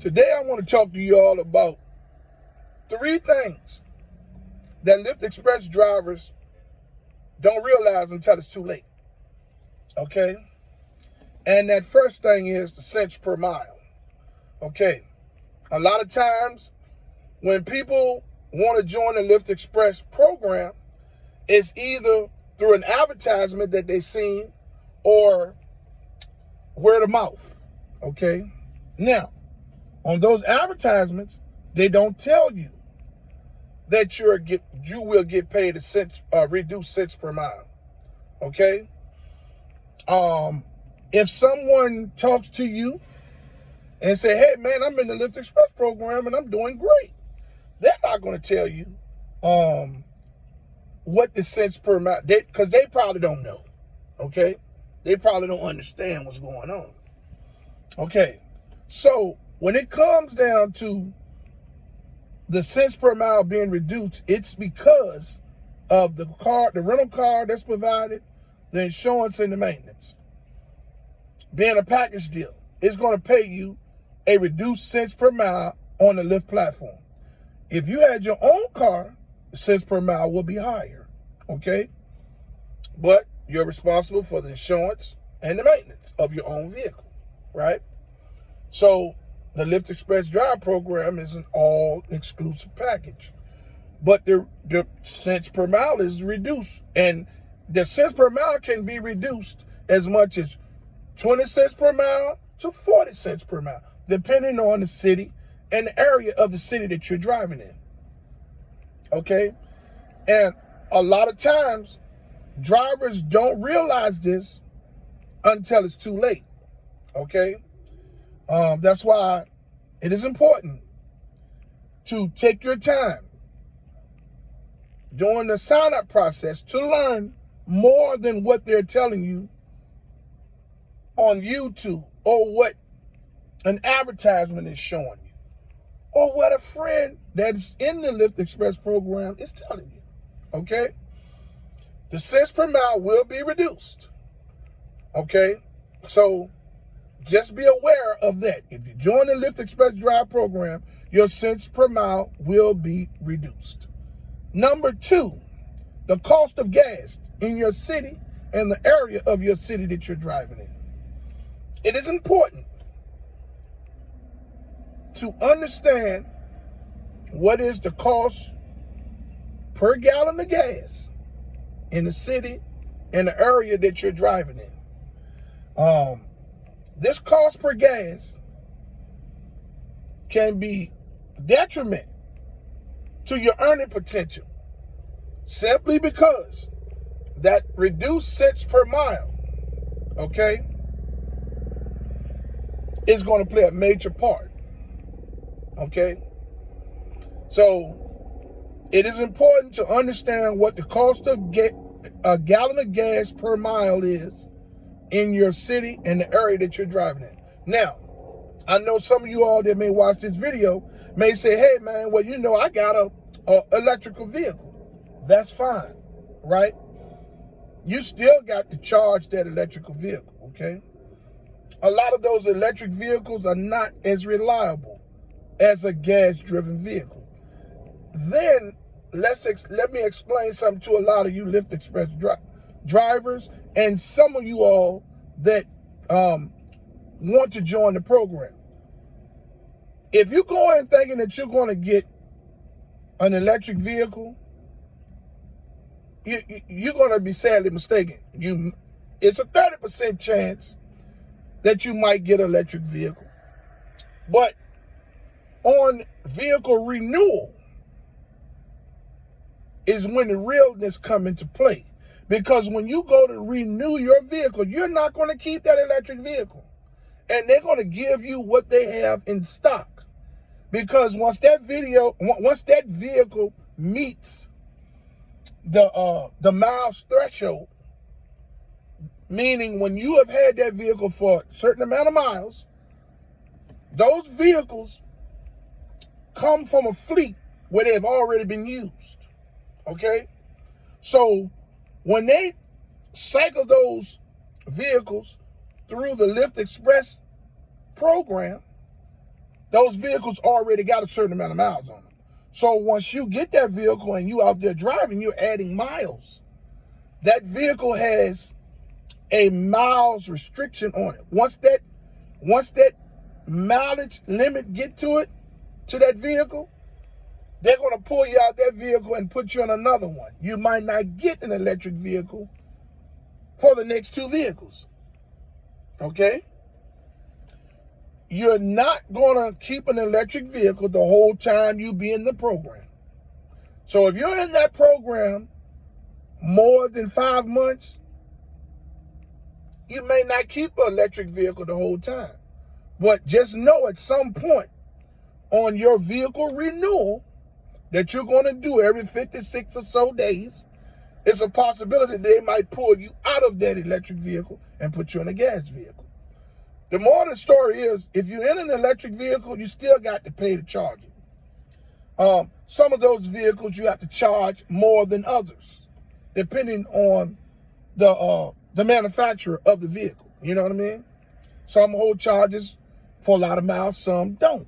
Today I want to talk to you all about 3 things that Lyft Express drivers don't realize until it's too late. Okay? And that first thing is the cents per mile. Okay? A lot of times when people want to join the Lyft Express program, it's either through an advertisement that they've seen or word of mouth. Okay? Now, on those advertisements, they don't tell you that you will get paid a reduced cents per mile. Okay? If someone talks to you and say, hey man, I'm in the Lyft Express program and I'm doing great, they're not going to tell you what the cents per mile, because they probably don't know. Okay? They probably don't understand what's going on. Okay? So when it comes down to the cents per mile being reduced, it's because of the rental car that's provided, the insurance and the maintenance. Being a package deal, it's going to pay you a reduced cents per mile on the Lyft platform. If you had your own car, the cents per mile will be higher. Okay? But you're responsible for the insurance and the maintenance of your own vehicle, right? So the Lyft Express Drive program is an all-exclusive package. But the cents per mile is reduced. And the cents per mile can be reduced as much as 20 cents per mile to 40 cents per mile, depending on the city and the area of the city that you're driving in. Okay? And a lot of times, drivers don't realize this until it's too late. Okay? That's why it is important to take your time during the sign-up process to learn more than what they're telling you on YouTube or what an advertisement is showing you or what a friend that's in the Lyft Express program is telling you. Okay? The cents per mile will be reduced. Okay? So just be aware of that. If you join the Lyft Express Drive program, your cents per mile will be reduced. Number 2, the cost of gas in your city and the area of your city that you're driving in. It is important to understand what is the cost per gallon of gas in the city and the area that you're driving in. This cost per gas can be detriment to your earning potential simply because that reduced cents per mile, okay, is going to play a major part. Okay? So it is important to understand what the cost of a gallon of gas per mile is in your city and the area that you're driving in. Now, I know some of you all that may watch this video may say, hey man, well, I got a electrical vehicle. That's fine, right? You still got to charge that electrical vehicle, okay? A lot of those electric vehicles are not as reliable as a gas-driven vehicle. Then let me explain something to a lot of you Lyft Express drivers and some of you all that want to join the program. If you go in thinking that you're going to get an electric vehicle, you're going to be sadly mistaken. It's a 30% chance that you might get an electric vehicle. But on vehicle renewal is when the realness come into play. Because when you go to renew your vehicle, you're not going to keep that electric vehicle. And they're going to give you what they have in stock. Because once that vehicle meets the miles threshold, meaning when you have had that vehicle for a certain amount of miles, those vehicles come from a fleet where they've already been used. Okay? So when they cycle those vehicles through the Lyft Express program, those vehicles already got a certain amount of miles on them. So once you get that vehicle and you out there driving, you're adding miles. That vehicle has a miles restriction on it. Once that mileage limit get to that vehicle, they're going to pull you out that vehicle and put you on another one. You might not get an electric vehicle for the next 2 vehicles. Okay? You're not going to keep an electric vehicle the whole time you be in the program. So if you're in that program more than 5 months, you may not keep an electric vehicle the whole time. But just know at some point on your vehicle renewal that you're going to do every 56 or so days, it's a possibility they might pull you out of that electric vehicle and put you in a gas vehicle. The moral of the story is, if you're in an electric vehicle, you still got to pay to charge it. Some of those vehicles you have to charge more than others, depending on the manufacturer of the vehicle. You know what I mean? Some hold charges for a lot of miles, some don't.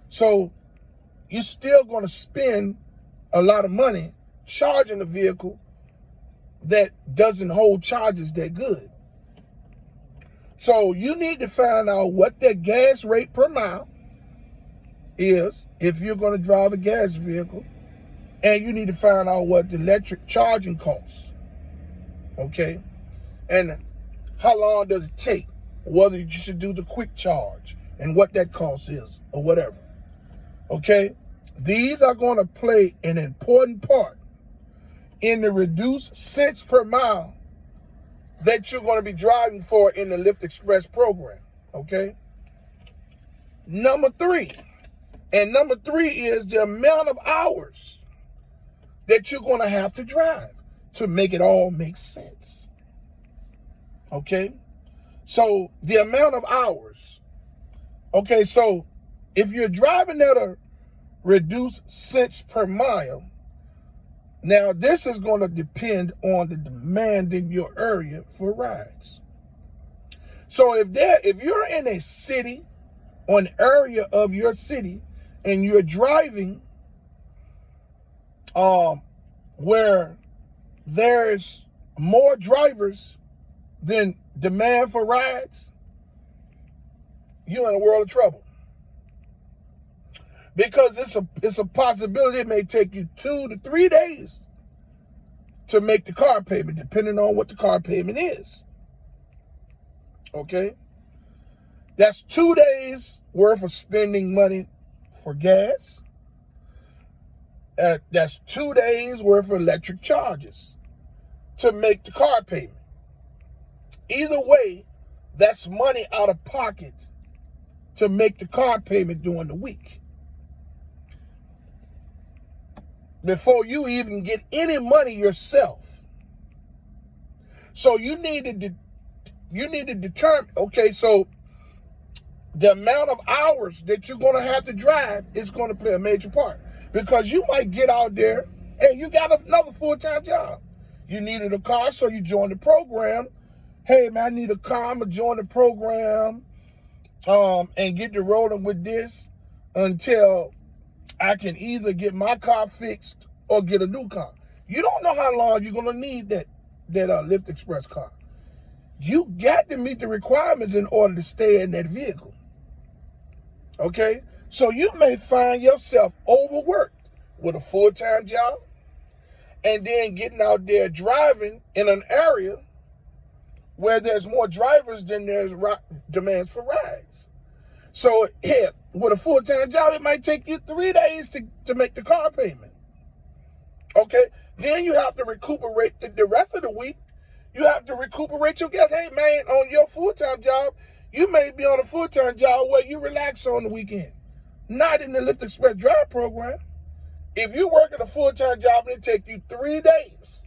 So you're still going to spend a lot of money charging a vehicle that doesn't hold charges that good. So you need to find out what that gas rate per mile is if you're going to drive a gas vehicle, and you need to find out what the electric charging costs. Okay? And how long does it take? Whether you should do the quick charge and what that cost is or whatever. Okay? These are going to play an important part in the reduced cents per mile that you're going to be driving for in the Lyft Express program. Okay? Number 3 is the amount of hours that you're going to have to drive to make it all make sense. Okay? So the amount of hours. Okay, so if you're driving at a reduced cents per mile, now this is going to depend on the demand in your area for rides. So if you're in a city or an area of your city and you're driving where there's more drivers than demand for rides, you're in a world of trouble. Because it's a possibility it may take you 2 to 3 days to make the car payment, depending on what the car payment is. Okay? That's 2 days worth of spending money for gas. That's 2 days worth of electric charges to make the car payment. Either way, that's money out of pocket to make the car payment during the week, before you even get any money yourself. So you need to determine, okay, so the amount of hours that you're going to have to drive is going to play a major part. Because you might get out there and you got another full-time job. You needed a car, so you joined the program. Hey, man, I need a car. I'm going to join the program and get to rolling with this until I can either get my car fixed or get a new car. You don't know how long you're going to need that Lyft Express car. You got to meet the requirements in order to stay in that vehicle. Okay? So you may find yourself overworked with a full-time job and then getting out there driving in an area where there's more drivers than there's demands for rides. So with a full-time job, it might take you 3 days to make the car payment. Okay? Then you have to recuperate the rest of the week. You have to recuperate your gas. Hey, man, on your full-time job, you may be on a full-time job where you relax on the weekend. Not in the Lyft Express Drive program. If you work at a full-time job and it takes you 3 days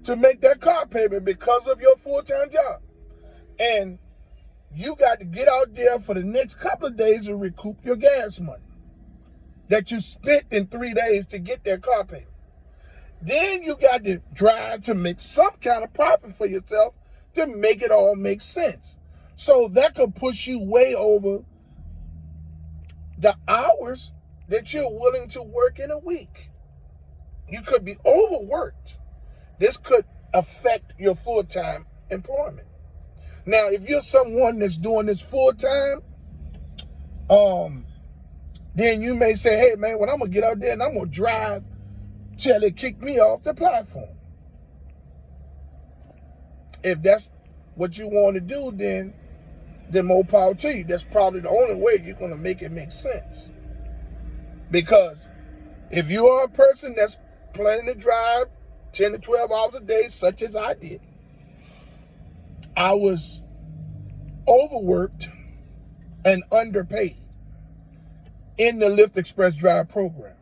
to make that car payment because of your full-time job, and you got to get out there for the next couple of days to recoup your gas money that you spent in 3 days to get that car payment. Then you got to drive to make some kind of profit for yourself to make it all make sense. So that could push you way over the hours that you're willing to work in a week. You could be overworked. This could affect your full-time employment. Now, if you're someone that's doing this full-time, then you may say, hey, man, I'm going to get out there and I'm going to drive till they kick me off the platform. If that's what you want to do, then more power to you. That's probably the only way you're going to make it make sense. Because if you are a person that's planning to drive 10 to 12 hours a day, such as I did, I was overworked and underpaid in the Lyft Express Drive program.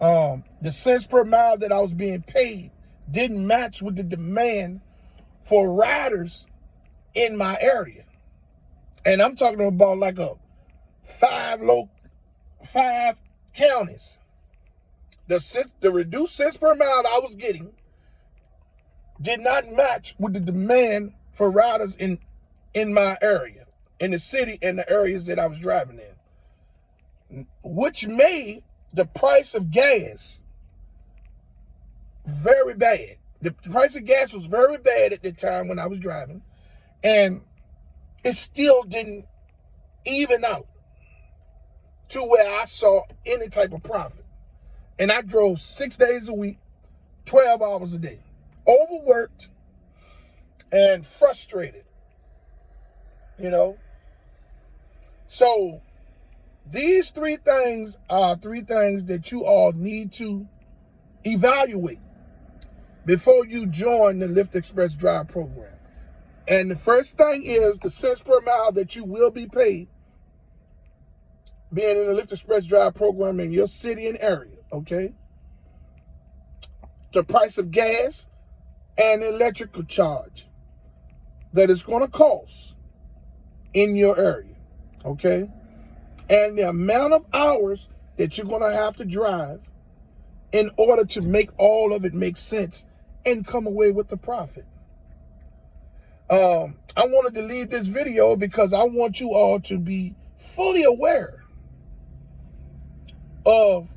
The cents per mile that I was being paid didn't match with the demand for riders in my area. And I'm talking about like five counties. The reduced cents per mile I was getting did not match with the demand for riders in my area, in the city and the areas that I was driving in, which made the price of gas very bad. The price of gas was very bad at the time when I was driving, and it still didn't even out to where I saw any type of profit. And I drove 6 days a week, 12 hours a day, overworked and frustrated, So these three things are three things that you all need to evaluate before you join the Lyft Express Drive program. And the first thing is the cents per mile that you will be paid being in the Lyft Express Drive program in your city and area, okay? The price of gas and electrical charge that it's going to cost in your area, okay? And the amount of hours that you're going to have to drive in order to make all of it make sense and come away with the profit. I wanted to leave this video because I want you all to be fully aware of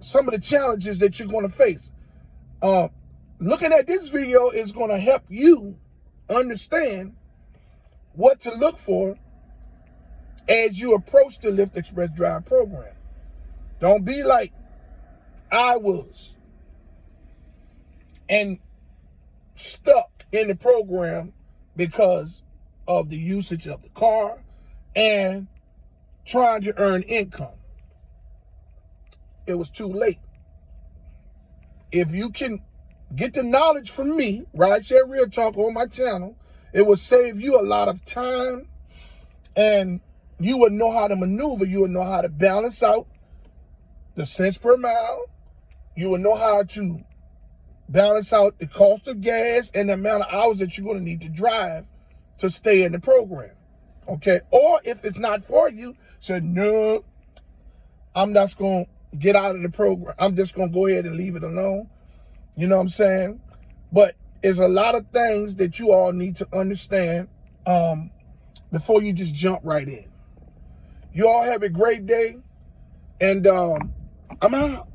some of the challenges that you're going to face. Looking at this video is going to help you understand what to look for as you approach the Lyft Express Drive program. Don't be like I was and stuck in the program because of the usage of the car and trying to earn income. It was too late. If you can get the knowledge from me, Rideshare Real Talk, on my channel, it will save you a lot of time, and you will know how to maneuver. You will know how to balance out the cents per mile. You will know how to balance out the cost of gas and the amount of hours that you're going to need to drive to stay in the program, okay? Or if it's not for you, say, no, I'm not going to get out of the program. I'm just going to go ahead and leave it alone. You know what I'm saying? But there's a lot of things that you all need to understand before you just jump right in. You all have a great day, and I'm out.